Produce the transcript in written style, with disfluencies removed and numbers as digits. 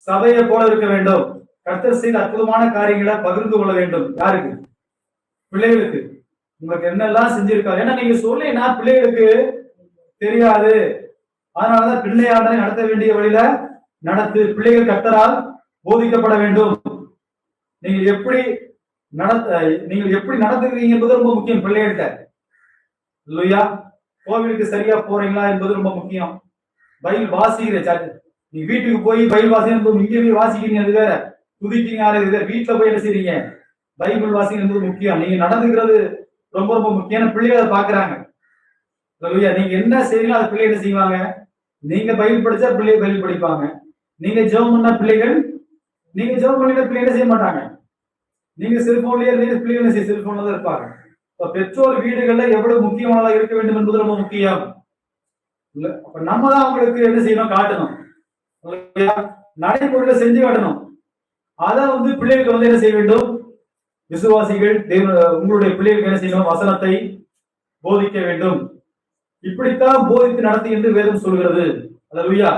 சபையை போல இருக்க வேண்டும். கர்த்தர் செய்த அற்புதமான காரியங்களை பகிர்ந்து கொள்ள வேண்டும். யாருக்கு? பிள்ளைகளுக்கு. உங்களுக்கு என்னெல்லாம் செஞ்சிருக்காரு. ஏன்னா நீங்க சொல்லினா பிள்ளைகளுக்கு தெரியாது. அதனாலதான் பிள்ளையாண்டனை நடத்த வேண்டிய வழியில நடத்து. பிள்ளைகள் கர்த்தரால் போதிக்கப்பட வேண்டும். நீங்கள் எப்படி நடத்துகிறீங்க என்பது ரொம்ப முக்கியம். பிள்ளைகிட்ட இல்லையா, கோவிலுக்கு சரியா போறீங்களா என்பது ரொம்ப முக்கியம். பைபிள் வாசிக்கிற நீ வீட்டுக்கு போய் பைபிள் வாசிக்க, இங்கே போய் வாசிக்கிறீங்க அது வேற, துதிக்கிறீங்க அது வேற, வீட்டுல போய் என்ன செய்றீங்க பைபிள் வாசிக்கிறது என்பது முக்கியம். நீங்க நடந்துக்கிறது ரொம்ப ரொம்ப முக்கியம். பிள்ளைகள் அதை பாக்குறாங்க. நீங்க என்ன செய்றீங்களோ அது பிள்ளை என்ன செய்வாங்க. நீங்க பைபிள் படிச்சா பிள்ளைகள் பைபிள் படிப்பாங்க. நீங்க ஜெபம் பண்ண பிள்ளைகள், நீங்க ஜெபம் பண்ணின பிள்ளை என்ன செய்ய மாட்டாங்க. நீங்க செல்போன்லயே இருந்தீங்க, பிள்ளைகள் செல்போன்ல தான் இருப்பாங்க. பெற்றோர் வீடுகள்ல எவ்வளவு முக்கியமானதா இருக்க வேண்டும் என்பது ரொம்ப முக்கியம். அப்ப நம்ம தான் அவங்களுக்கு என்ன செய்யணும், காட்டணும், நடைமுறையில செஞ்சு காட்டணும். அதான் பிள்ளைகளுக்கு என்ன செய்ய வேண்டும். விசுவாசிகள் உங்களுடைய பிள்ளைகளுக்கு என்ன செய்யணும், வசனத்தை போதிக்க வேண்டும். இப்படித்தான் போதித்து நடத்தி என்று வேதம் சொல்கிறது. அல்லேலூயா.